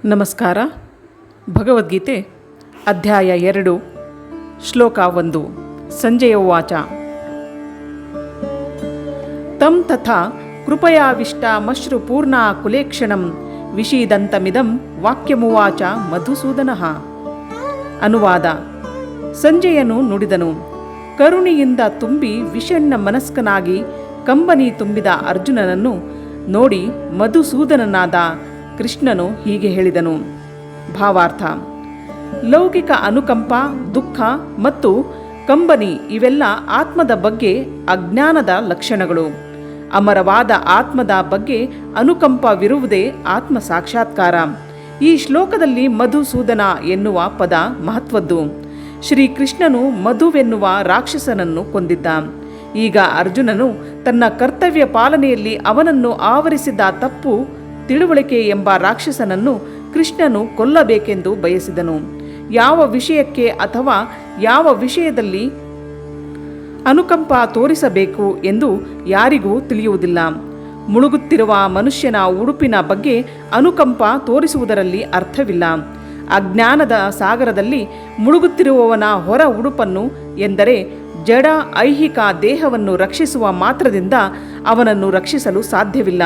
ನಮಸ್ಕಾರ. ಭಗವದ್ಗೀತೆ ಅಧ್ಯಾಯ 2 ಶ್ಲೋಕ 1. ಸಂಜಯ ಉವಾಚ ತಂ ತಥಾ ಕೃಪಯಾವಿಷ್ಟಮಶ್ರು ಪೂರ್ಣಾ ಕುಲೇಕ್ಷಣಂ ವಿಷೀದಂತಮಿದಂ ವಾಕ್ಯಮುವಾಚ ಮಧುಸೂದನಃ. ಅನುವಾದ. ಸಂಜಯನು ನುಡಿದನು. ಕರುಣೆಯಿಂದ ತುಂಬಿ ವಿಷಣ್ಣ ಮನಸ್ಕನಾಗಿ ಕಂಬನಿ ತುಂಬಿದ ಅರ್ಜುನನನ್ನು ನೋಡಿ ಮಧುಸೂದನನಾದ ಕೃಷ್ಣನು ಹೀಗೆ ಹೇಳಿದನು. ಭಾವಾರ್ಥ: ಲೌಕಿಕ ಅನುಕಂಪ, ದುಃಖ ಮತ್ತು ಕಂಬನಿ ಇವೆಲ್ಲ ಆತ್ಮದ ಬಗ್ಗೆ ಅಜ್ಞಾನದ ಲಕ್ಷಣಗಳು. ಅಮರವಾದ ಆತ್ಮದ ಬಗ್ಗೆ ಅನುಕಂಪವಿರುವುದೇ ಆತ್ಮ ಸಾಕ್ಷಾತ್ಕಾರ. ಈ ಶ್ಲೋಕದಲ್ಲಿ ಮಧುಸೂದನ ಎನ್ನುವ ಪದ ಮಹತ್ವದ್ದು. ಶ್ರೀಕೃಷ್ಣನು ಮಧುವೆನ್ನುವ ರಾಕ್ಷಸನನ್ನು ಕೊಂದಿದ್ದ. ಈಗ ಅರ್ಜುನನು ತನ್ನ ಕರ್ತವ್ಯ ಪಾಲನೆಯಲ್ಲಿ ಅವನನ್ನು ಆವರಿಸಿದ್ದ ತಪ್ಪು ತಿಳುವಳಿಕೆ ಎಂಬ ರಾಕ್ಷಸನನ್ನು ಕೃಷ್ಣನು ಕೊಲ್ಲಬೇಕೆಂದು ಬಯಸಿದನು. ಯಾವ ವಿಷಯಕ್ಕೆ ಅಥವಾ ಯಾವ ವಿಷಯದಲ್ಲಿ ಅನುಕಂಪ ತೋರಿಸಬೇಕು ಎಂದು ಯಾರಿಗೂ ತಿಳಿಯುವುದಿಲ್ಲ. ಮುಳುಗುತ್ತಿರುವ ಮನುಷ್ಯನ ಉಡುಪಿನ ಬಗ್ಗೆ ಅನುಕಂಪ ತೋರಿಸುವುದರಲ್ಲಿ ಅರ್ಥವಿಲ್ಲ. ಅಜ್ಞಾನದ ಸಾಗರದಲ್ಲಿ ಮುಳುಗುತ್ತಿರುವವನ ಹೊರ ಉಡುಪನ್ನು ಎಂದರೆ ಜಡ ಐಹಿಕ ದೇಹವನ್ನು ರಕ್ಷಿಸುವ ಮಾತ್ರದಿಂದ ಅವನನ್ನು ರಕ್ಷಿಸಲು ಸಾಧ್ಯವಿಲ್ಲ.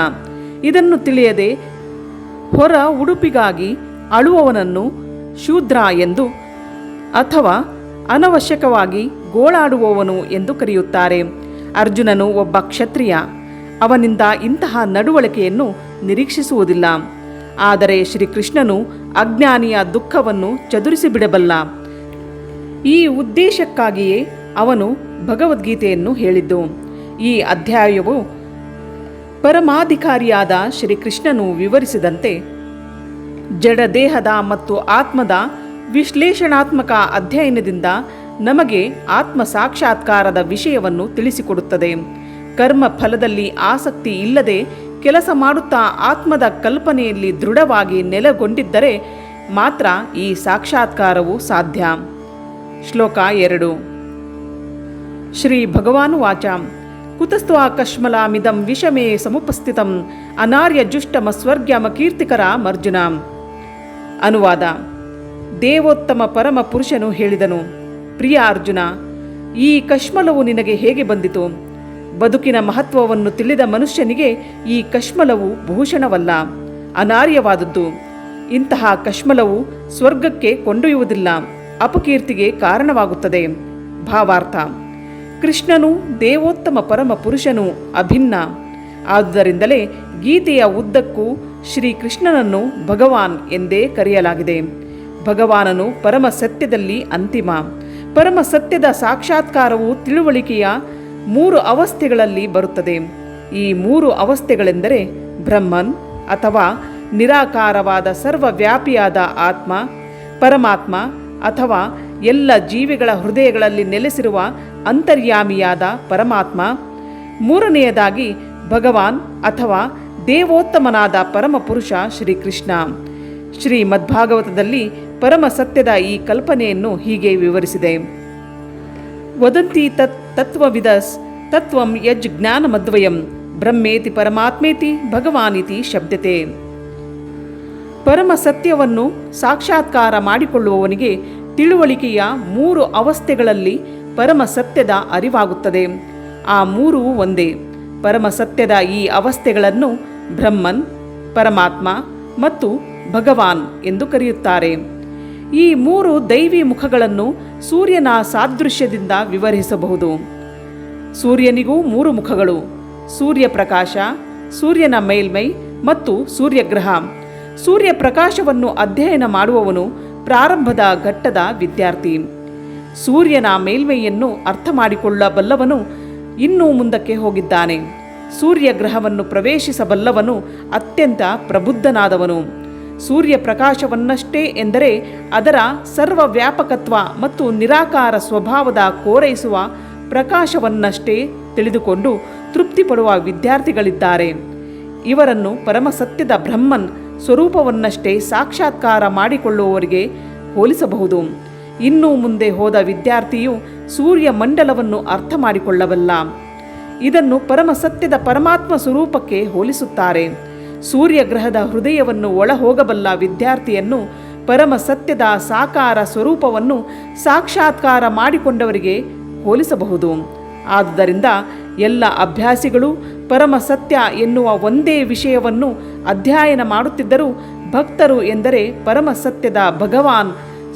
ಇದನ್ನು ತಿಳಿಯದೆ ಹೊರ ಉಡುಪಿಗಾಗಿ ಅಳುವವನನ್ನು ಶೂದ್ರ ಎಂದು ಅಥವಾ ಅನವಶ್ಯಕವಾಗಿ ಗೋಳಾಡುವವನು ಎಂದು ಕರೆಯುತ್ತಾರೆ. ಅರ್ಜುನನು ಒಬ್ಬ ಕ್ಷತ್ರಿಯ. ಅವನಿಂದ ಇಂತಹ ನಡವಳಿಕೆಯನ್ನು ನಿರೀಕ್ಷಿಸುವುದಿಲ್ಲ. ಆದರೆ ಶ್ರೀಕೃಷ್ಣನು ಅಜ್ಞಾನಿಯ ದುಃಖವನ್ನು ಚದುರಿಸಿಬಿಡಬಲ್ಲ. ಈ ಉದ್ದೇಶಕ್ಕಾಗಿಯೇ ಅವನು ಭಗವದ್ಗೀತೆಯನ್ನು ಹೇಳಿದ್ದು. ಈ ಅಧ್ಯಾಯವು ಪರಮಾಧಿಕಾರಿಯಾದ ಶ್ರೀಕೃಷ್ಣನು ವಿವರಿಸಿದಂತೆ ಜಡದೇಹದ ಮತ್ತು ಆತ್ಮದ ವಿಶ್ಲೇಷಣಾತ್ಮಕ ಅಧ್ಯಯನದಿಂದ ನಮಗೆ ಆತ್ಮ ಸಾಕ್ಷಾತ್ಕಾರದ ವಿಷಯವನ್ನು ತಿಳಿಸಿಕೊಡುತ್ತದೆ. ಕರ್ಮ ಫಲದಲ್ಲಿ ಆಸಕ್ತಿ ಇಲ್ಲದೆ ಕೆಲಸ ಮಾಡುತ್ತಾ ಆತ್ಮದ ಕಲ್ಪನೆಯಲ್ಲಿ ದೃಢವಾಗಿ ನೆಲೆಗೊಂಡಿದ್ದರೆ ಮಾತ್ರ ಈ ಸಾಕ್ಷಾತ್ಕಾರವು ಸಾಧ್ಯ. ಶ್ಲೋಕ 2. ಶ್ರೀ ಭಗವಾನುವಾಚ ಕುತಸ್ತ್ವಾ ಕಶ್ಮಲಾಮಿದಂ ವಿಷಮೇ ಸಮುಪಸ್ಥಿತಂ ಅನಾರ್ಯಜುಷ್ಟಮಸ್ವರ್ಗ್ಯಮಕೀರ್ತಿಕರಾಮರ್ಜುನ. ಅನುವಾದ. ದೇವೋತ್ತಮ ಪರಮ ಪುರುಷನು ಹೇಳಿದನು, ಪ್ರಿಯ ಅರ್ಜುನ, ಈ ಕಶ್ಮಲವು ನಿನಗೆ ಹೇಗೆ ಬಂದಿತು? ಬದುಕಿನ ಮಹತ್ವವನ್ನು ತಿಳಿದ ಮನುಷ್ಯನಿಗೆ ಈ ಕಶ್ಮಲವು ಭೂಷಣವಲ್ಲ, ಅನಾರ್ಯವಾದದ್ದು. ಇಂತಹ ಕಶ್ಮಲವು ಸ್ವರ್ಗಕ್ಕೆ ಕೊಂಡೊಯ್ಯುವುದಿಲ್ಲ, ಅಪಕೀರ್ತಿಗೆ ಕಾರಣವಾಗುತ್ತದೆ. ಭಾವಾರ್ಥ: ಕೃಷ್ಣನು ದೇವೋತ್ತಮ ಪರಮ ಪುರುಷನು, ಅಭಿನ್ನ. ಆದುದರಿಂದಲೇ ಗೀತೆಯ ಉದ್ದಕ್ಕೂ ಶ್ರೀಕೃಷ್ಣನನ್ನು ಭಗವಾನ್ ಎಂದೇ ಕರೆಯಲಾಗಿದೆ. ಭಗವಾನನು ಪರಮ ಸತ್ಯದಲ್ಲಿ ಅಂತಿಮ. ಪರಮ ಸತ್ಯದ ಸಾಕ್ಷಾತ್ಕಾರವು ತಿಳುವಳಿಕೆಯ 3 ಅವಸ್ಥೆಗಳಲ್ಲಿ ಬರುತ್ತದೆ. ಈ 3 ಅವಸ್ಥೆಗಳೆಂದರೆ ಬ್ರಹ್ಮನ್ ಅಥವಾ ನಿರಾಕಾರವಾದ ಸರ್ವವ್ಯಾಪಿಯಾದ ಆತ್ಮ, ಪರಮಾತ್ಮ ಅಥವಾ ಎಲ್ಲ ಜೀವಿಗಳ ಹೃದಯಗಳಲ್ಲಿ ನೆಲೆಸಿರುವ ಅಂತರ್ಯಾಮಿಯಾದ ಪರಮಾತ್ಮ, ಮೂರನೆಯದಾಗಿ ಭಗವಾನ್ ಅಥವಾ ದೇವೋತ್ತಮನಾದ ಪರಮಪುರುಷ ಶ್ರೀಕೃಷ್ಣ. ಶ್ರೀಮದ್ಭಾಗವತದಲ್ಲಿ ಪರಮ ಸತ್ಯದ ಈ ಕಲ್ಪನೆಯನ್ನು ಹೀಗೆ ವಿವರಿಸಿದೆ. ವದಂತಿ ತತ್ವವಿದಸ್ ತತ್ವಂ ಯಜ್ ಜ್ಞಾನಮದ್ವಯಂ ಬ್ರಹ್ಮೇತಿ ಪರಮಾತ್ಮೇತಿ ಭಗವಾನಿತಿ ಶಬ್ದತೆ. ಪರಮ ಸತ್ಯವನ್ನು ಸಾಕ್ಷಾತ್ಕಾರ ಮಾಡಿಕೊಳ್ಳುವವನಿಗೆ ತಿಳುವಳಿಕೆಯ 3 ಅವಸ್ಥೆಗಳಲ್ಲಿ ಪರಮ ಸತ್ಯದ ಅರಿವಾಗುತ್ತದೆ. ಆ 3 ಒಂದೇ. ಪರಮ ಸತ್ಯದ ಈ ಅವಸ್ಥೆಗಳನ್ನು ಬ್ರಹ್ಮನ್, ಪರಮಾತ್ಮ ಮತ್ತು ಭಗವಾನ್ ಎಂದು ಕರೆಯುತ್ತಾರೆ. ಈ 3 ದೈವಿ ಮುಖಗಳನ್ನು ಸೂರ್ಯನ ಸಾದೃಶ್ಯದಿಂದ ವಿವರಿಸಬಹುದು. ಸೂರ್ಯನಿಗೂ 3 ಮುಖಗಳು: ಸೂರ್ಯಪ್ರಕಾಶ, ಸೂರ್ಯನ ಮೇಲ್ಮೈ ಮತ್ತು ಸೂರ್ಯಗ್ರಹ. ಸೂರ್ಯಪ್ರಕಾಶವನ್ನು ಅಧ್ಯಯನ ಮಾಡುವವನು ಪ್ರಾರಂಭದ ಘಟ್ಟದ ವಿದ್ಯಾರ್ಥಿ. ಸೂರ್ಯನ ಮೇಲ್ಮೈಯನ್ನು ಅರ್ಥ ಮಾಡಿಕೊಳ್ಳಬಲ್ಲವನು ಇನ್ನೂ ಮುಂದಕ್ಕೆ ಹೋಗಿದ್ದಾನೆ. ಸೂರ್ಯಗ್ರಹವನ್ನು ಪ್ರವೇಶಿಸಬಲ್ಲವನು ಅತ್ಯಂತ ಪ್ರಬುದ್ಧನಾದವನು. ಸೂರ್ಯಪ್ರಕಾಶವನ್ನಷ್ಟೇ ಎಂದರೆ ಅದರ ಸರ್ವವ್ಯಾಪಕತ್ವ ಮತ್ತು ನಿರಾಕಾರ ಸ್ವಭಾವದ ಕೋರೈಸುವ ಪ್ರಕಾಶವನ್ನಷ್ಟೇ ತಿಳಿದುಕೊಂಡು ತೃಪ್ತಿಪಡುವ ವಿದ್ಯಾರ್ಥಿಗಳಿದ್ದಾರೆ. ಇವರನ್ನು ಪರಮಸತ್ಯದ ಬ್ರಹ್ಮನ್ ಸ್ವರೂಪವನ್ನಷ್ಟೇ ಸಾಕ್ಷಾತ್ಕಾರ ಮಾಡಿಕೊಳ್ಳುವವರಿಗೆ ಹೋಲಿಸಬಹುದು. ಇನ್ನೂ ಮುಂದೆ ಹೋದ ವಿದ್ಯಾರ್ಥಿಯು ಸೂರ್ಯ ಮಂಡಲವನ್ನು ಅರ್ಥ ಮಾಡಿಕೊಳ್ಳಬಲ್ಲ. ಇದನ್ನು ಪರಮಸತ್ಯದ ಪರಮಾತ್ಮ ಸ್ವರೂಪಕ್ಕೆ ಹೋಲಿಸುತ್ತಾರೆ. ಸೂರ್ಯಗ್ರಹದ ಹೃದಯವನ್ನು ಒಳಹೋಗಬಲ್ಲ ವಿದ್ಯಾರ್ಥಿಯನ್ನು ಪರಮ ಸತ್ಯದ ಸಾಕಾರ ಸ್ವರೂಪವನ್ನು ಸಾಕ್ಷಾತ್ಕಾರ ಮಾಡಿಕೊಂಡವರಿಗೆ ಹೋಲಿಸಬಹುದು. ಆದುದರಿಂದ ಎಲ್ಲ ಅಭ್ಯಾಸಿಗಳು ಪರಮ ಸತ್ಯ ಎನ್ನುವ ಒಂದೇ ವಿಷಯವನ್ನು ಅಧ್ಯಯನ ಮಾಡುತ್ತಿದ್ದರೂ ಭಕ್ತರು ಎಂದರೆ ಪರಮ ಸತ್ಯದ ಭಗವಾನ್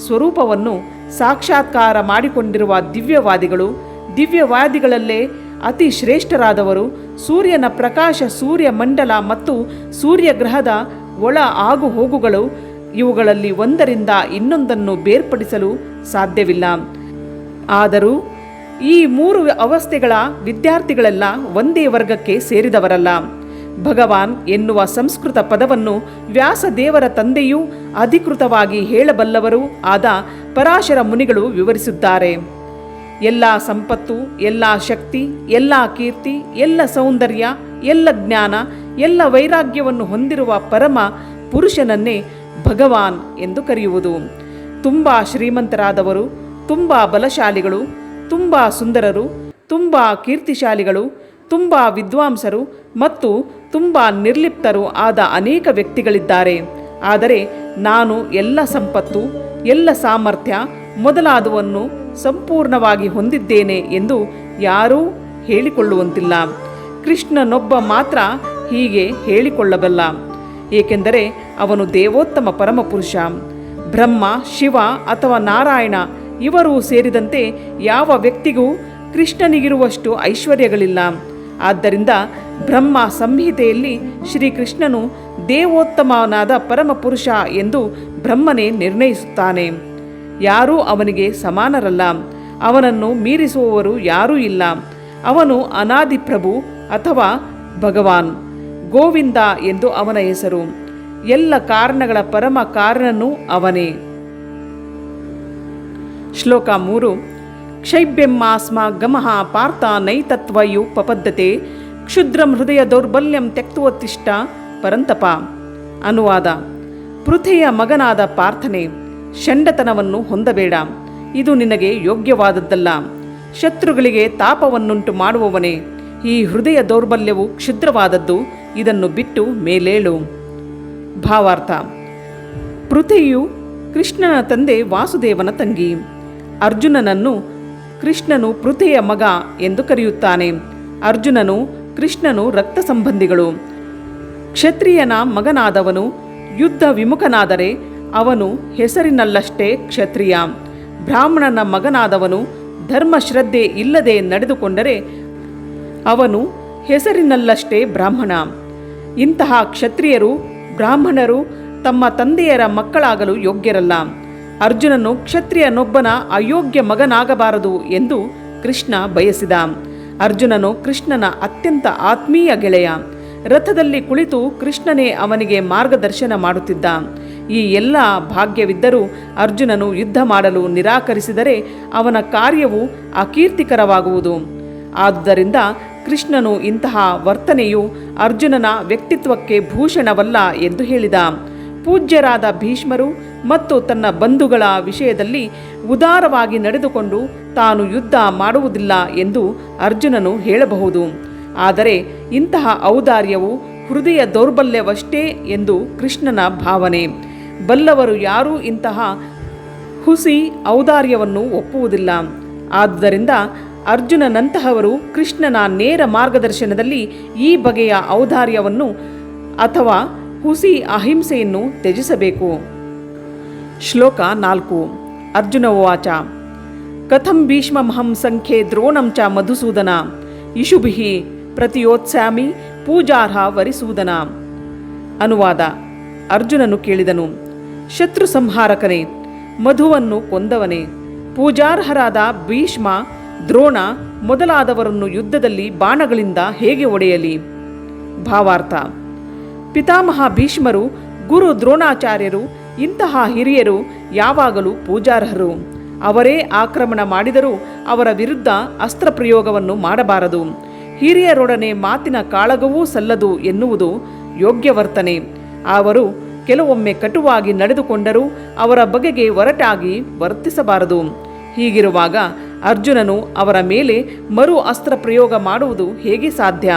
ಸ್ವರೂಪವನ್ನು ಸಾಕ್ಷಾತ್ಕಾರ ಮಾಡಿಕೊಂಡಿರುವ ದಿವ್ಯವಾದಿಗಳು, ದಿವ್ಯವಾದಿಗಳಲ್ಲೇ ಅತಿ ಶ್ರೇಷ್ಠರಾದವರು, ಸೂರ್ಯನ ಪ್ರಕಾಶ, ಸೂರ್ಯಮಂಡಲ ಮತ್ತು ಸೂರ್ಯಗ್ರಹದ ಒಳ ಆಗು ಹೋಗುಗಳು ಇವುಗಳಲ್ಲಿ ಒಂದರಿಂದ ಇನ್ನೊಂದನ್ನು ಬೇರ್ಪಡಿಸಲು ಸಾಧ್ಯವಿಲ್ಲ. ಆದರೂ ಈ ಮೂರು ಅವಸ್ಥೆಗಳ ವಿದ್ಯಾರ್ಥಿಗಳೆಲ್ಲ ಒಂದೇ ವರ್ಗಕ್ಕೆ ಸೇರಿದವರಲ್ಲ. ಭಗವಾನ್ ಎನ್ನುವ ಸಂಸ್ಕೃತ ಪದವನ್ನು ವ್ಯಾಸದೇವರ ತಂದೆಯೂ ಅಧಿಕೃತವಾಗಿ ಹೇಳಬಲ್ಲವರೂ ಆದ ಪರಾಶರ ಮುನಿಗಳು ವಿವರಿಸಿದ್ದಾರೆ. ಎಲ್ಲ ಸಂಪತ್ತು, ಎಲ್ಲ ಶಕ್ತಿ, ಎಲ್ಲ ಕೀರ್ತಿ, ಎಲ್ಲ ಸೌಂದರ್ಯ, ಎಲ್ಲ ಜ್ಞಾನ, ಎಲ್ಲ ವೈರಾಗ್ಯವನ್ನು ಹೊಂದಿರುವ ಪರಮ ಪುರುಷನನ್ನೇ ಭಗವಾನ್ ಎಂದು ಕರೆಯುವುದು. ತುಂಬ ಶ್ರೀಮಂತರಾದವರು, ತುಂಬ ಬಲಶಾಲಿಗಳು, ತುಂಬ ಸುಂದರರು, ತುಂಬ ಕೀರ್ತಿಶಾಲಿಗಳು, ತುಂಬ ವಿದ್ವಾಂಸರು ಮತ್ತು ತುಂಬ ನಿರ್ಲಿಪ್ತರು ಆದ ಅನೇಕ ವ್ಯಕ್ತಿಗಳಿದ್ದಾರೆ. ಆದರೆ ನಾನು ಎಲ್ಲ ಸಂಪತ್ತು, ಎಲ್ಲ ಸಾಮರ್ಥ್ಯ ಮೊದಲಾದವನ್ನು ಸಂಪೂರ್ಣವಾಗಿ ಹೊಂದಿದ್ದೇನೆ ಎಂದು ಯಾರೂ ಹೇಳಿಕೊಳ್ಳುವಂತಿಲ್ಲ. ಕೃಷ್ಣನೊಬ್ಬ ಮಾತ್ರ ಹೀಗೆ ಹೇಳಿಕೊಳ್ಳಬಲ್ಲ. ಏಕೆಂದರೆ ಅವನು ದೇವೋತ್ತಮ ಪರಮಪುರುಷ. ಬ್ರಹ್ಮ, ಶಿವ ಅಥವಾ ನಾರಾಯಣ ಇವರೂ ಸೇರಿದಂತೆ ಯಾವ ವ್ಯಕ್ತಿಗೂ ಕೃಷ್ಣನಿಗಿರುವಷ್ಟು ಐಶ್ವರ್ಯಗಳಿಲ್ಲ. ಆದ್ದರಿಂದ ಬ್ರಹ್ಮ ಸಂಹಿತೆಯಲ್ಲಿ ಶ್ರೀಕೃಷ್ಣನು ದೇವೋತ್ತಮನಾದ ಪರಮಪುರುಷ ಎಂದು ಬ್ರಹ್ಮನೇ ನಿರ್ಣಯಿಸುತ್ತಾನೆ. ಯಾರೂ ಅವನಿಗೆ ಸಮಾನರಲ್ಲ. ಅವನನ್ನು ಮೀರಿಸುವವರು ಯಾರೂ ಇಲ್ಲ. ಅವನು ಅನಾದಿ ಪ್ರಭು ಅಥವಾ ಭಗವಾನ್. ಗೋವಿಂದ ಎಂದು ಅವನ ಹೆಸರು. ಎಲ್ಲ ಕಾರಣಗಳ ಪರಮ ಕಾರಣನೂ ಅವನೇ. ಶ್ಲೋಕ 3. ಕ್ಷೈಬ್ಯಮ್ಮಾಸ್ಮ ಗಮಃ ಪಾರ್ಥ ನೈತತ್ವಯು ಪಪದ್ಧತೆ ಕ್ಷುದ್ರಂ ಹೃದಯ ದೌರ್ಬಲ್ಯಂ ತ್ಯಕ್ತುವತಿಷ್ಠ ಪರಂತಪ. ಅನುವಾದ: ಪೃಥೆಯ ಮಗನಾದ ಪಾರ್ಥನೆ, ಷಂಡತನವನ್ನು ಹೊಂದಬೇಡ. ಇದು ನಿನಗೆ ಯೋಗ್ಯವಾದದ್ದಲ್ಲ. ಶತ್ರುಗಳಿಗೆ ತಾಪವನ್ನುಂಟು ಮಾಡುವವನೇ, ಈ ಹೃದಯ ದೌರ್ಬಲ್ಯವು ಕ್ಷುದ್ರವಾದದ್ದು. ಇದನ್ನು ಬಿಟ್ಟು ಮೇಲೇಳು. ಭಾವಾರ್ಥ: ಪೃಥೆಯು ಕೃಷ್ಣನ ತಂದೆ ವಾಸುದೇವನ ತಂಗಿ. ಅರ್ಜುನನನ್ನು ಕೃಷ್ಣನು ಪೃಥೆಯ ಮಗ ಎಂದು ಕರೆಯುತ್ತಾನೆ. ಅರ್ಜುನನು ಕೃಷ್ಣನು ರಕ್ತ ಸಂಬಂಧಿಗಳು. ಕ್ಷತ್ರಿಯನ ಮಗನಾದವನು ಯುದ್ಧ ವಿಮುಖನಾದರೆ ಅವನು ಹೆಸರಿನಲ್ಲಷ್ಟೇ ಕ್ಷತ್ರಿಯ. ಬ್ರಾಹ್ಮಣನ ಮಗನಾದವನು ಧರ್ಮಶ್ರದ್ಧೆ ಇಲ್ಲದೆ ನಡೆದುಕೊಂಡರೆ ಅವನು ಹೆಸರಿನಲ್ಲಷ್ಟೇ ಬ್ರಾಹ್ಮಣ. ಇಂತಹ ಕ್ಷತ್ರಿಯರು, ಬ್ರಾಹ್ಮಣರು ತಮ್ಮ ತಂದೆಯರ ಮಕ್ಕಳಾಗಲು ಯೋಗ್ಯರಲ್ಲ. ಅರ್ಜುನನು ಕ್ಷತ್ರಿಯನೊಬ್ಬನ ಅಯೋಗ್ಯ ಮಗನಾಗಬಾರದು ಎಂದು ಕೃಷ್ಣ ಬಯಸಿದ. ಅರ್ಜುನನು ಕೃಷ್ಣನ ಅತ್ಯಂತ ಆತ್ಮೀಯ ಗೆಳೆಯ. ರಥದಲ್ಲಿ ಕುಳಿತು ಕೃಷ್ಣನೇ ಅವನಿಗೆ ಮಾರ್ಗದರ್ಶನ ಮಾಡುತ್ತಿದ್ದ. ಈ ಎಲ್ಲ ಭಾಗ್ಯವಿದ್ದರೂ ಅರ್ಜುನನು ಯುದ್ಧ ಮಾಡಲು ನಿರಾಕರಿಸಿದರೆ ಅವನ ಕಾರ್ಯವು ಅಕೀರ್ತಿಕರವಾಗುವುದು. ಆದುದರಿಂದ ಕೃಷ್ಣನು ಇಂತಹ ವರ್ತನೆಯು ಅರ್ಜುನನ ವ್ಯಕ್ತಿತ್ವಕ್ಕೆ ಭೂಷಣವಲ್ಲ ಎಂದು ಹೇಳಿದ. ಪೂಜ್ಯರಾದ ಭೀಷ್ಮರು ಮತ್ತು ತನ್ನ ಬಂಧುಗಳ ವಿಷಯದಲ್ಲಿ ಉದಾರವಾಗಿ ನಡೆದುಕೊಂಡು ತಾನು ಯುದ್ಧ ಮಾಡುವುದಿಲ್ಲ ಎಂದು ಅರ್ಜುನನು ಹೇಳಬಹುದು. ಆದರೆ ಇಂತಹ ಔದಾರ್ಯವು ಹೃದಯ ದೌರ್ಬಲ್ಯವಷ್ಟೇ ಎಂದು ಕೃಷ್ಣನ ಭಾವನೆ. ಬಲ್ಲವರು ಯಾರೂ ಇಂತಹ ಹುಸಿ ಔದಾರ್ಯವನ್ನು ಒಪ್ಪುವುದಿಲ್ಲ. ಆದುದರಿಂದ ಅರ್ಜುನನಂತಹವರು ಕೃಷ್ಣನ ನೇರ ಮಾರ್ಗದರ್ಶನದಲ್ಲಿ ಈ ಬಗೆಯ ಔದಾರ್ಯವನ್ನು ಅಥವಾ ಹುಸಿ ಅಹಿಂಸೆಯನ್ನು ತ್ಯಜಿಸಬೇಕು. ಶ್ಲೋಕ 4. ಅರ್ಜುನ ಉವಾಚ: ಕಥಂ ಭೀಷ್ಮಮಹಂ ಸಂಖ್ಯೆ ದ್ರೋಣಂ ಚ ಮಧುಸೂದನ ಇಷುಭಿಃ ಪ್ರತಿಯೋತ್ಸಾಮಿ ಪೂಜಾರ್ಹ ವರಿಸೂದನ. ಅನುವಾದ: ಅರ್ಜುನನು ಕೇಳಿದನು, ಶತ್ರು ಸಂಹಾರಕನೇ, ಮಧುವನ್ನು ಕೊಂದವನೇ, ಪೂಜಾರ್ಹರಾದ ಭೀಷ್ಮ, ದ್ರೋಣ ಮೊದಲಾದವರನ್ನು ಯುದ್ಧದಲ್ಲಿ ಬಾಣಗಳಿಂದ ಹೇಗೆ ಒಡೆಯಲಿ? ಭಾವಾರ್ಥ: ಪಿತಾಮಹ ಭೀಷ್ಮರು, ಗುರು ದ್ರೋಣಾಚಾರ್ಯರು ಇಂತಹ ಹಿರಿಯರು ಯಾವಾಗಲೂ ಪೂಜಾರ್ಹರು. ಅವರೇ ಆಕ್ರಮಣ ಮಾಡಿದರೂ ಅವರ ವಿರುದ್ಧ ಅಸ್ತ್ರ ಪ್ರಯೋಗವನ್ನು ಮಾಡಬಾರದು. ಹಿರಿಯರೊಡನೆ ಮಾತಿನ ಕಾಳಗವೂ ಸಲ್ಲದು ಎನ್ನುವುದು ಯೋಗ್ಯವರ್ತನೆ. ಅವರು ಕೆಲವೊಮ್ಮೆ ಕಟುವಾಗಿ ನಡೆದುಕೊಂಡರೂ ಅವರ ಬಗೆಗೆ ಒರಟಾಗಿ ವರ್ತಿಸಬಾರದು. ಹೀಗಿರುವಾಗ ಅರ್ಜುನನು ಅವರ ಮೇಲೆ ಮರು ಅಸ್ತ್ರ ಪ್ರಯೋಗ ಮಾಡುವುದು ಹೇಗೆ ಸಾಧ್ಯ?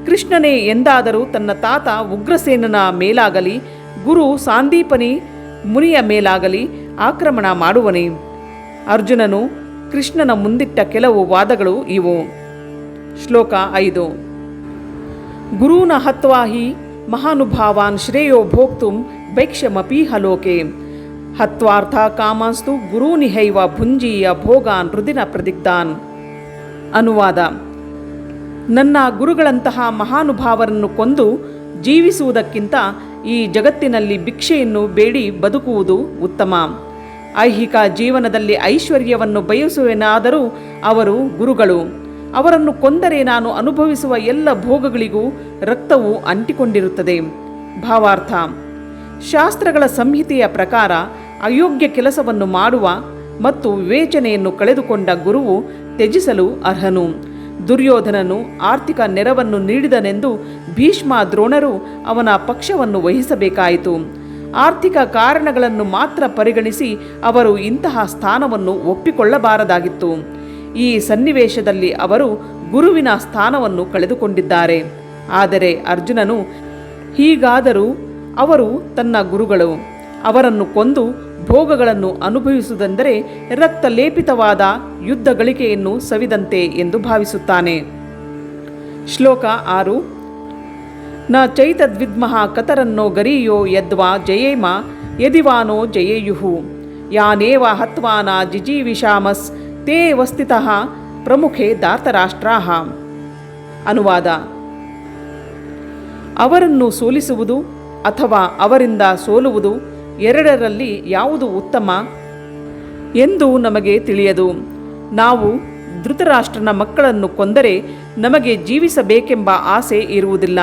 ಕೃಷ್ಣನೇ ಎಂದಾದರೂ ತನ್ನ ತಾತ ಉಗ್ರಸೇನನ ಮೇಲಾಗಲಿ ಗುರು ಸಾಂದೀಪನಿ ಮುನಿಯ ಮೇಲಾಗಲಿ ಆಕ್ರಮಣ ಮಾಡುವನೇ? ಅರ್ಜುನನು ಕೃಷ್ಣನ ಮುಂದಿಟ್ಟ ಕೆಲವು ವಾದಗಳು ಇವು. ಶ್ಲೋಕ 5. ಗುರೂನ ಹತ್ವಾ ಹಿ ಮಹಾನುಭಾವಾನ್ ಶ್ರೇಯೋ ಭೋಕ್ತುಂ ಭೈಕ್ಷ್ಯಮಪೀಹ ಲೋಕೆ ಹತ್ವಾರ್ಥ ಕಾಮಾಂಸ್ತು ಗುರೂನಿಹೈವ ಭುಂಜೀಯ ಭೋಗಾನ್ ಹೃದಿನ ಪ್ರದಿಗ್ಧಾನ್. ಅನುವಾದ: ನನ್ನ ಗುರುಗಳಂತಹ ಮಹಾನುಭಾವರನ್ನು ಕೊಂದು ಜೀವಿಸುವುದಕ್ಕಿಂತ ಈ ಜಗತ್ತಿನಲ್ಲಿ ಭಿಕ್ಷೆಯನ್ನು ಬೇಡಿ ಬದುಕುವುದು ಉತ್ತಮ. ಐಹಿಕ ಜೀವನದಲ್ಲಿ ಐಶ್ವರ್ಯವನ್ನು ಬಯಸುವೆನಾದರೂ ಅವರು ಗುರುಗಳು. ಅವರನ್ನು ಕೊಂದರೆ ನಾನು ಅನುಭವಿಸುವ ಎಲ್ಲ ಭೋಗಗಳಿಗೂ ರಕ್ತವು ಅಂಟಿಕೊಂಡಿರುತ್ತದೆ. ಭಾವಾರ್ಥ: ಶಾಸ್ತ್ರಗಳ ಸಂಹಿತೆಯ ಪ್ರಕಾರ ಅಯೋಗ್ಯ ಕೆಲಸವನ್ನು ಮಾಡುವ ಮತ್ತು ವಿವೇಚನೆಯನ್ನು ಕಳೆದುಕೊಂಡ ಗುರುವು ತ್ಯಜಿಸಲು ಅರ್ಹನು. ದುರ್ಯೋಧನನು ಆರ್ಥಿಕ ನೆರವನ್ನು ನೀಡಿದನೆಂದು ಭೀಷ್ಮ ದ್ರೋಣರು ಅವನ ಪಕ್ಷವನ್ನು ವಹಿಸಬೇಕಾಯಿತು. ಆರ್ಥಿಕ ಕಾರಣಗಳನ್ನು ಮಾತ್ರ ಪರಿಗಣಿಸಿ ಅವರು ಇಂತಹ ಸ್ಥಾನವನ್ನು ಒಪ್ಪಿಕೊಳ್ಳಬಾರದಾಗಿತ್ತು. ಈ ಸನ್ನಿವೇಶದಲ್ಲಿ ಅವರು ಗುರುವಿನ ಸ್ಥಾನವನ್ನು ಕಳೆದುಕೊಂಡಿದ್ದಾರೆ. ಆದರೆ ಅರ್ಜುನನು ಹೀಗಾದರೂ ಅವರು ತನ್ನ ಗುರುಗಳು. ಅವರನ್ನು ಕೊಂದು ಭೋಗಗಳನ್ನು ಅನುಭವಿಸುವುದೆಂದರೆ ರಕ್ತ ಲೇಪಿತವಾದ ಯುದ್ಧ ಗಳಿಕೆಯನ್ನು ಸವಿದಂತೆ ಎಂದು ಭಾವಿಸುತ್ತಾನೆ. ಶ್ಲೋಕ 6. ನ ಚೈತದ್ವಿದ್ಮಃ ಕತರನ್ನೋ ಗರೀಯೋ ಯದ್ವಾ ಜಯೇಮ ಯದಿವಾನೋ ಜಯೇಯುಹು ಯಾನೇವ ಹತ್ವಾನ ಜಿಜೀವಿಷಾಮಸ್ ತೇ ವಸ್ಥಿತಃ ಪ್ರಮುಖೆ ಧಾರ್ತರಾಷ್ಟ್ರಾಹ. ಅನುವಾದ: ಅವರನ್ನು ಸೋಲಿಸುವುದು ಅಥವಾ ಅವರಿಂದ ಸೋಲುವುದು ಎರಡರಲ್ಲಿ ಯಾವುದು ಉತ್ತಮ ಎಂದು ನಮಗೆ ತಿಳಿಯದು. ನಾವು ಧೃತರಾಷ್ಟ್ರನ ಮಕ್ಕಳನ್ನು ಕೊಂದರೆ ನಮಗೆ ಜೀವಿಸಬೇಕೆಂಬ ಆಸೆ ಇರುವುದಿಲ್ಲ.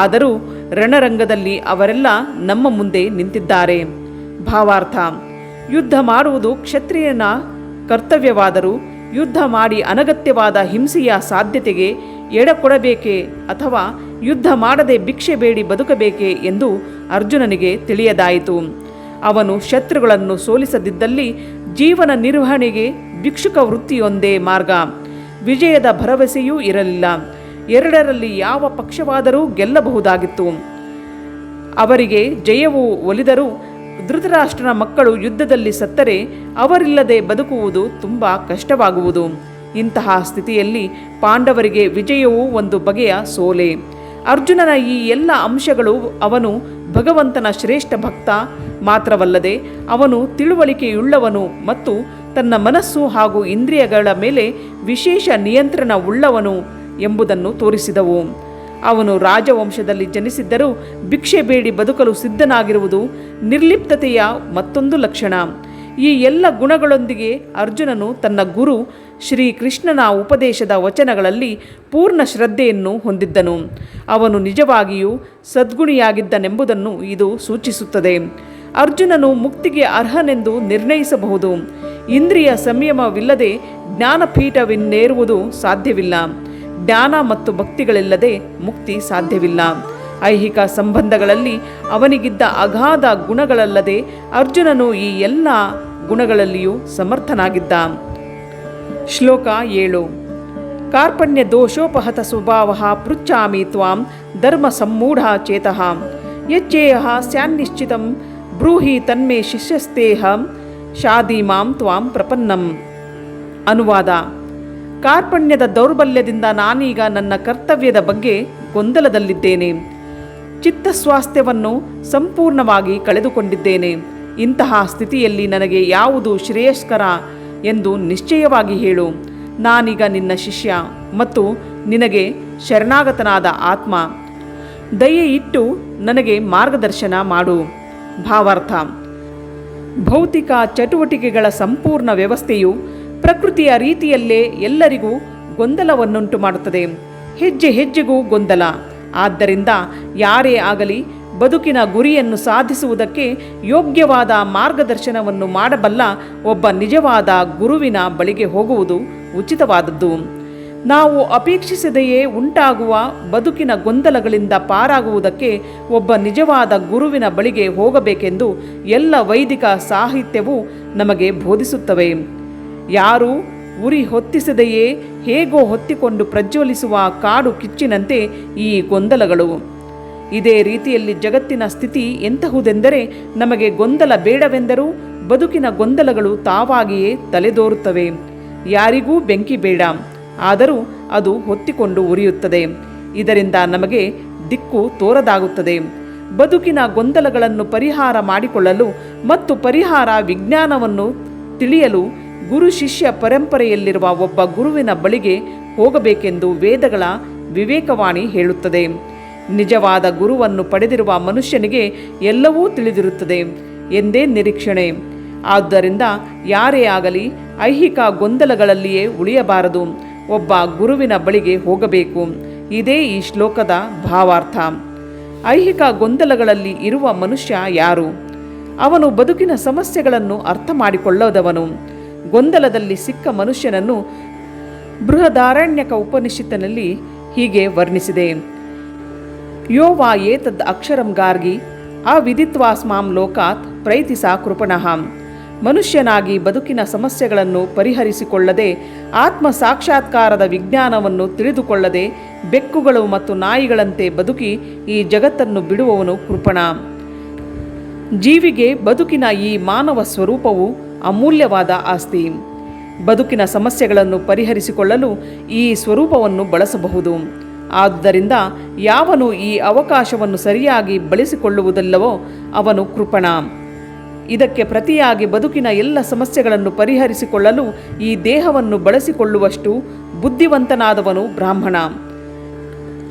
ಆದರೂ ರಣರಂಗದಲ್ಲಿ ಅವರೆಲ್ಲ ನಮ್ಮ ಮುಂದೆ ನಿಂತಿದ್ದಾರೆ. ಭಾವಾರ್ಥ: ಯುದ್ಧ ಮಾಡುವುದು ಕ್ಷತ್ರಿಯನ ಕರ್ತವ್ಯವಾದರೂ ಯುದ್ಧ ಮಾಡಿ ಅನಗತ್ಯವಾದ ಹಿಂಸೆಯ ಸಾಧ್ಯತೆಗೆ ಎಡಕೊಡಬೇಕೇ ಅಥವಾ ಯುದ್ಧ ಮಾಡದೆ ಭಿಕ್ಷೆ ಬೇಡಿ ಬದುಕಬೇಕೆ ಎಂದು ಅರ್ಜುನನಿಗೆ ತಿಳಿಯದಾಯಿತು. ಅವನು ಶತ್ರುಗಳನ್ನು ಸೋಲಿಸದಿದ್ದಲ್ಲಿ ಜೀವನ ನಿರ್ವಹಣೆಗೆ ಭಿಕ್ಷುಕ ವೃತ್ತಿಯೊಂದೇ ಮಾರ್ಗ. ವಿಜಯದ ಭರವಸೆಯೂ ಇರಲಿಲ್ಲ. ಎರಡರಲ್ಲಿ ಯಾವ ಪಕ್ಷವಾದರೂ ಗೆಲ್ಲಬಹುದಾಗಿತ್ತು. ಅವರಿಗೆ ಜಯವು ಒಲಿದರೂ ಧೃತರಾಷ್ಟ್ರನ ಮಕ್ಕಳು ಯುದ್ಧದಲ್ಲಿ ಸತ್ತರೆ ಅವರಿಲ್ಲದೆ ಬದುಕುವುದು ತುಂಬ ಕಷ್ಟವಾಗುವುದು. ಇಂತಹ ಸ್ಥಿತಿಯಲ್ಲಿ ಪಾಂಡವರಿಗೆ ವಿಜಯವೂ ಒಂದು ಬಗೆಯ ಸೋಲೆ. ಅರ್ಜುನನ ಈ ಎಲ್ಲ ಅಂಶಗಳು ಅವನು ಭಗವಂತನ ಶ್ರೇಷ್ಠ ಭಕ್ತ ಮಾತ್ರವಲ್ಲದೆ ಅವನು ತಿಳುವಳಿಕೆಯುಳ್ಳವನು ಮತ್ತು ತನ್ನ ಮನಸ್ಸು ಹಾಗೂ ಇಂದ್ರಿಯಗಳ ಮೇಲೆ ವಿಶೇಷ ನಿಯಂತ್ರಣವುಳ್ಳವನು ಎಂಬುದನ್ನು ತೋರಿಸಿದವು. ಅವನು ರಾಜವಂಶದಲ್ಲಿ ಜನಿಸಿದ್ದರೂ ಭಿಕ್ಷೆ ಬೇಡಿ ಬದುಕಲು ಸಿದ್ಧನಾಗಿರುವುದು ನಿರ್ಲಿಪ್ತತೆಯ ಮತ್ತೊಂದು ಲಕ್ಷಣ. ಈ ಎಲ್ಲ ಗುಣಗಳೊಂದಿಗೆ ಅರ್ಜುನನು ತನ್ನ ಗುರು ಶ್ರೀಕೃಷ್ಣನ ಉಪದೇಶದ ವಚನಗಳಲ್ಲಿ ಪೂರ್ಣ ಶ್ರದ್ಧೆಯನ್ನು ಹೊಂದಿದ್ದನು. ಅವನು ನಿಜವಾಗಿಯೂ ಸದ್ಗುಣಿಯಾಗಿದ್ದನೆಂಬುದನ್ನು ಇದು ಸೂಚಿಸುತ್ತದೆ. ಅರ್ಜುನನು ಮುಕ್ತಿಗೆ ಅರ್ಹನೆಂದು ನಿರ್ಣಯಿಸಬಹುದು. ಇಂದ್ರಿಯ ಸಂಯಮವಿಲ್ಲದೆ ಜ್ಞಾನಪೀಠವನ್ನೇರುವುದು ಸಾಧ್ಯವಿಲ್ಲ. ಜ್ಞಾನ ಮತ್ತು ಭಕ್ತಿಗಳಿಲ್ಲದೆ ಮುಕ್ತಿ ಸಾಧ್ಯವಿಲ್ಲ. ಐಹಿಕ ಸಂಬಂಧಗಳಲ್ಲಿ ಅವನಿಗಿದ್ದ ಅಗಾಧ ಗುಣಗಳಲ್ಲದೆ ಅರ್ಜುನನು ಈ ಎಲ್ಲ ಗುಣಗಳಲ್ಲಿಯೂ ಸಮರ್ಥನಾಗಿದ್ದ. ಶ್ಲೋಕ 7. ಕಾರ್ಪಣ್ಯ ದೋಷೋಪಹತ ಸ್ವಭಾವ ಪೃಚ್ಛಾಮಿ ತ್ವಾಂ ಧರ್ಮ ಸಮ್ಮೂಢ ಚೇತಃ ಯಚ್ಚೇಯ ಸ್ಯಾನ್ನಿಶ್ಚಿತಂ ಬ್ರೂಹಿ ತನ್ಮೇ ಶಿಷ್ಯಸ್ತೇಹಂ ಶಾದೀಮಾಂ ತ್ವಾಂ ಪ್ರಪನ್ನಂ. ಅನುವಾದ: ಕಾರ್ಪಣ್ಯದ ದೌರ್ಬಲ್ಯದಿಂದ ನಾನೀಗ ನನ್ನ ಕರ್ತವ್ಯದ ಬಗ್ಗೆ ಗೊಂದಲದಲ್ಲಿದ್ದೇನೆ. ಚಿತ್ತಸ್ವಾಸ್ಥ್ಯವನ್ನು ಸಂಪೂರ್ಣವಾಗಿ ಕಳೆದುಕೊಂಡಿದ್ದೇನೆ. ಇಂತಹ ಸ್ಥಿತಿಯಲ್ಲಿ ನನಗೆ ಯಾವುದು ಶ್ರೇಯಸ್ಕರ ಎಂದು ನಿಶ್ಚಯವಾಗಿ ಹೇಳು. ನಾನೀಗ ನಿನ್ನ ಶಿಷ್ಯ ಮತ್ತು ನಿನಗೆ ಶರಣಾಗತನಾದ ಆತ್ಮ. ದಯೆ ಇಟ್ಟು ನನಗೆ ಮಾರ್ಗದರ್ಶನ ಮಾಡು. ಭಾವಾರ್ಥ: ಭೌತಿಕ ಚಟುವಟಿಕೆಗಳ ಸಂಪೂರ್ಣ ವ್ಯವಸ್ಥೆಯು ಪ್ರಕೃತಿಯ ರೀತಿಯಲ್ಲೇ ಎಲ್ಲರಿಗೂ ಗೊಂದಲವನ್ನುಂಟು ಮಾಡುತ್ತದೆ. ಹೆಜ್ಜೆ ಹೆಜ್ಜೆಗೂ ಗೊಂದಲ. ಆದ್ದರಿಂದ ಯಾರೇ ಆಗಲಿ ಬದುಕಿನ ಗುರಿಯನ್ನು ಸಾಧಿಸುವುದಕ್ಕೆ ಯೋಗ್ಯವಾದ ಮಾರ್ಗದರ್ಶನವನ್ನು ಮಾಡಬಲ್ಲ ಒಬ್ಬ ನಿಜವಾದ ಗುರುವಿನ ಬಳಿಗೆ ಹೋಗುವುದು ಉಚಿತವಾದದ್ದು. ನಾವು ಅಪೇಕ್ಷಿಸದೆಯೇ ಉಂಟಾಗುವ ಬದುಕಿನ ಗೊಂದಲಗಳಿಂದ ಪಾರಾಗುವುದಕ್ಕೆ ಒಬ್ಬ ನಿಜವಾದ ಗುರುವಿನ ಬಳಿಗೆ ಹೋಗಬೇಕೆಂದು ಎಲ್ಲ ವೈದಿಕ ಸಾಹಿತ್ಯವೂ ನಮಗೆ ಬೋಧಿಸುತ್ತವೆ. ಯಾರೂ ಉರಿ ಹೊತ್ತಿಸದೆಯೇ ಹೇಗೋ ಹೊತ್ತಿಕೊಂಡು ಪ್ರಜ್ವಲಿಸುವ ಕಾಡು ಕಿಚ್ಚಿನಂತೆ ಈ ಗೊಂದಲಗಳು. ಇದೇ ರೀತಿಯಲ್ಲಿ ಜಗತ್ತಿನ ಸ್ಥಿತಿ ಎಂತಹುದೆಂದರೆ, ನಮಗೆ ಗೊಂದಲ ಬೇಡವೆಂದರೂ ಬದುಕಿನ ಗೊಂದಲಗಳು ತಾವಾಗಿಯೇ ತಲೆದೋರುತ್ತವೆ. ಯಾರಿಗೂ ಬೆಂಕಿ ಬೇಡ, ಆದರೂ ಅದು ಹೊತ್ತಿಕೊಂಡು ಉರಿಯುತ್ತದೆ. ಇದರಿಂದ ನಮಗೆ ದಿಕ್ಕು ತೋರದಾಗುತ್ತದೆ. ಬದುಕಿನ ಗೊಂದಲಗಳನ್ನು ಪರಿಹಾರ ಮಾಡಿಕೊಳ್ಳಲು ಮತ್ತು ಪರಿಹಾರ ವಿಜ್ಞಾನವನ್ನು ತಿಳಿಯಲು ಗುರು ಶಿಷ್ಯ ಪರಂಪರೆಯಲ್ಲಿರುವ ಒಬ್ಬ ಗುರುವಿನ ಬಳಿಗೆ ಹೋಗಬೇಕೆಂದು ವೇದಗಳ ವಿವೇಕವಾಣಿ ಹೇಳುತ್ತದೆ. ನಿಜವಾದ ಗುರುವನ್ನು ಪಡೆದಿರುವ ಮನುಷ್ಯನಿಗೆ ಎಲ್ಲವೂ ತಿಳಿದಿರುತ್ತದೆ ಎಂದೇ ನಿರೀಕ್ಷಣೆ. ಆದ್ದರಿಂದ ಯಾರೇ ಆಗಲಿ ಐಹಿಕ ಗೊಂದಲಗಳಲ್ಲಿಯೇ ಉಳಿಯಬಾರದು, ಒಬ್ಬ ಗುರುವಿನ ಬಳಿಗೆ ಹೋಗಬೇಕು. ಇದೇ ಈ ಶ್ಲೋಕದ ಭಾವಾರ್ಥ. ಐಹಿಕ ಗೊಂದಲಗಳಲ್ಲಿ ಇರುವ ಮನುಷ್ಯ ಯಾರು? ಅವನು ಬದುಕಿನ ಸಮಸ್ಯೆಗಳನ್ನು ಅರ್ಥ ಮಾಡಿಕೊಳ್ಳದವನು. ಗೊಂದಲದಲ್ಲಿ ಸಿಕ್ಕ ಮನುಷ್ಯನನ್ನು ಬೃಹದಾರಣ್ಯಕ ಉಪನಿಷತ್ತಿನಲ್ಲಿ ಹೀಗೆ ವರ್ಣಿಸಿದೆ: ಯೋ ವಾ ಏತದ್ ಅಕ್ಷರಂ ಗಾರ್ಗಿ ಅವಿದಿತ್ವಾಸ್ಮಾಂ ಲೋಕಾತ್ ಪ್ರೈತಿಸಾ ಕೃಪಣಃ. ಮನುಷ್ಯನಾಗಿ ಬದುಕಿನ ಸಮಸ್ಯೆಗಳನ್ನು ಪರಿಹರಿಸಿಕೊಳ್ಳದೆ, ಆತ್ಮ ಸಾಕ್ಷಾತ್ಕಾರದ ವಿಜ್ಞಾನವನ್ನು ತಿಳಿದುಕೊಳ್ಳದೆ, ಬೆಕ್ಕುಗಳು ಮತ್ತು ನಾಯಿಗಳಂತೆ ಬದುಕಿ ಈ ಜಗತ್ತನ್ನು ಬಿಡುವವನು ಕೃಪಣ. ಜೀವಿಗೆ ಬದುಕಿನ ಈ ಮಾನವ ಸ್ವರೂಪವು ಅಮೂಲ್ಯವಾದ ಆಸ್ತಿ. ಬದುಕಿನ ಸಮಸ್ಯೆಗಳನ್ನು ಪರಿಹರಿಸಿಕೊಳ್ಳಲು ಈ ಸ್ವರೂಪವನ್ನು ಬಳಸಬಹುದು. ಆದ್ದರಿಂದ ಯಾವನು ಈ ಅವಕಾಶವನ್ನು ಸರಿಯಾಗಿ ಬಳಸಿಕೊಳ್ಳುವುದಿಲ್ಲವೋ ಅವನು ಕೃಪಣ. ಇದಕ್ಕೆ ಪ್ರತಿಯಾಗಿ ಬದುಕಿನ ಎಲ್ಲ ಸಮಸ್ಯೆಗಳನ್ನು ಪರಿಹರಿಸಿಕೊಳ್ಳಲು ಈ ದೇಹವನ್ನು ಬಳಸಿಕೊಳ್ಳುವಷ್ಟು ಬುದ್ಧಿವಂತನಾದವನು ಬ್ರಾಹ್ಮಣ.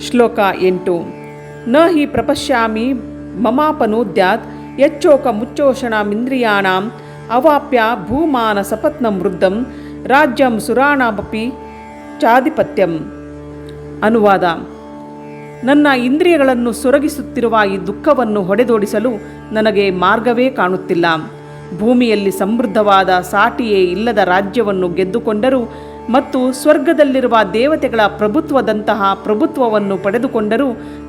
ಶ್ಲೋಕ 8. ನ ಹಿ ಪ್ರಪಶ್ಯಾಮಿ ಮಮಾಪನೋದ್ಯಾತ್ ಯಚ್ಚೋಕ ಮುಚ್ಚೋಷಣಮಿಂದ್ರಿಯಾಣಾಂ ಅವಾಪ್ಯ ಭೂಮಾನ ಸಪತ್ನಂ ವೃದ್ಧಂ ರಾಜ್ಯಂ ಸುರಾಣಮಪಿ ಚಾಧಿಪತ್ಯಂ. ಅನುವಾದ: ನನ್ನ ಇಂದ್ರಿಯಗಳನ್ನು ಸೊರಗಿಸುತ್ತಿರುವ ಈ ದುಃಖವನ್ನು ಹೊಡೆದೋಡಿಸಲು ನನಗೆ ಮಾರ್ಗವೇ ಕಾಣುತ್ತಿಲ್ಲ. ಭೂಮಿಯಲ್ಲಿ ಸಮೃದ್ಧವಾದ ಸಾಟಿಯೇ ಇಲ್ಲದ ರಾಜ್ಯವನ್ನು ಗೆದ್ದುಕೊಂಡರೂ ಮತ್ತು ಸ್ವರ್ಗದಲ್ಲಿರುವ ದೇವತೆಗಳ ಪ್ರಭುತ್ವದಂತಹ ಪ್ರಭುತ್ವವನ್ನು ಪಡೆದುಕೊಂಡರೂ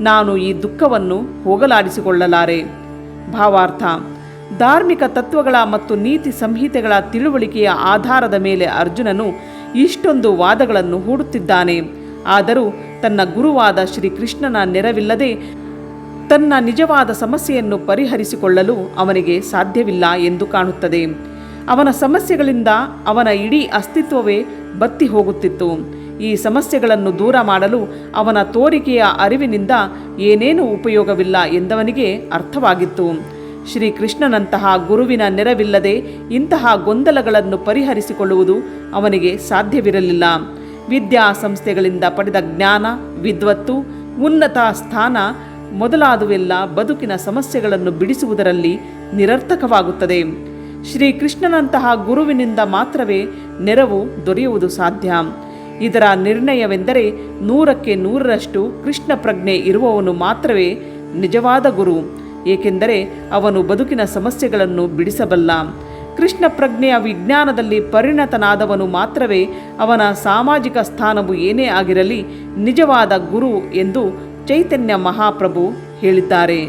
ನಾನು ಈ ದುಃಖವನ್ನು ಹೋಗಲಾಡಿಸಿಕೊಳ್ಳಲಾರೆ. ಭಾವಾರ್ಥ: ಧಾರ್ಮಿಕ ತತ್ವಗಳ ಮತ್ತು ನೀತಿ ಸಂಹಿತೆಗಳ ತಿಳುವಳಿಕೆಯ ಆಧಾರದ ಮೇಲೆ ಅರ್ಜುನನು ಇಷ್ಟೊಂದು ವಾದಗಳನ್ನು ಹೂಡುತ್ತಿದ್ದಾನೆ. ಆದರೂ ತನ್ನ ಗುರುವಾದ ಶ್ರೀಕೃಷ್ಣನ ನೆರವಿಲ್ಲದೆ ತನ್ನ ನಿಜವಾದ ಸಮಸ್ಯೆಯನ್ನು ಪರಿಹರಿಸಿಕೊಳ್ಳಲು ಅವನಿಗೆ ಸಾಧ್ಯವಿಲ್ಲ ಎಂದು ಕಾಣುತ್ತದೆ. ಅವನ ಸಮಸ್ಯೆಗಳಿಂದ ಅವನ ಇಡೀ ಅಸ್ತಿತ್ವವೇ ಬತ್ತಿ ಹೋಗುತ್ತಿತ್ತು. ಈ ಸಮಸ್ಯೆಗಳನ್ನು ದೂರ ಮಾಡಲು ಅವನ ತೋರಿಕೆಯ ಅರಿವಿನಿಂದ ಏನೇನೂ ಉಪಯೋಗವಿಲ್ಲ ಎಂದವನಿಗೆ ಅರ್ಥವಾಗಿತ್ತು. ಶ್ರೀಕೃಷ್ಣನಂತಹ ಗುರುವಿನ ನೆರವಿಲ್ಲದೆ ಇಂತಹ ಗೊಂದಲಗಳನ್ನು ಪರಿಹರಿಸಿಕೊಳ್ಳುವುದು ಅವನಿಗೆ ಸಾಧ್ಯವಿರಲಿಲ್ಲ. ವಿದ್ಯಾಸಂಸ್ಥೆಗಳಿಂದ ಪಡೆದ ಜ್ಞಾನ, ವಿದ್ವತ್ತು, ಉನ್ನತ ಸ್ಥಾನ ಮೊದಲಾದವೆಲ್ಲ ಬದುಕಿನ ಸಮಸ್ಯೆಗಳನ್ನು ಬಿಡಿಸುವುದರಲ್ಲಿ ನಿರರ್ಥಕವಾಗುತ್ತದೆ. ಶ್ರೀಕೃಷ್ಣನಂತಹ ಗುರುವಿನಿಂದ ಮಾತ್ರವೇ ನೆರವು ದೊರೆಯುವುದು ಸಾಧ್ಯ. ಇದರ ನಿರ್ಣಯವೆಂದರೆ 100ಕ್ಕೆ 100ರಷ್ಟು ಕೃಷ್ಣ ಪ್ರಜ್ಞೆ ಇರುವವನು ಮಾತ್ರವೇ ನಿಜವಾದ ಗುರು. ಏಕೆಂದರೆ ಅವನು ಬದುಕಿನ ಸಮಸ್ಯೆಗಳನ್ನು ಬಿಡಿಸಬಲ್ಲ. ಕೃಷ್ಣ ಪ್ರಜ್ಞೆಯ ವಿಜ್ಞಾನದಲ್ಲಿ ಪರಿಣತನಾದವನು ಮಾತ್ರವೇ ಅವನ ಸಾಮಾಜಿಕ ಸ್ಥಾನವು ಏನೇ ಆಗಿರಲಿ ನಿಜವಾದ ಗುರು ಎಂದು ಚೈತನ್ಯ ಮಹಾಪ್ರಭು ಹೇಳಿದ್ದಾರೆ.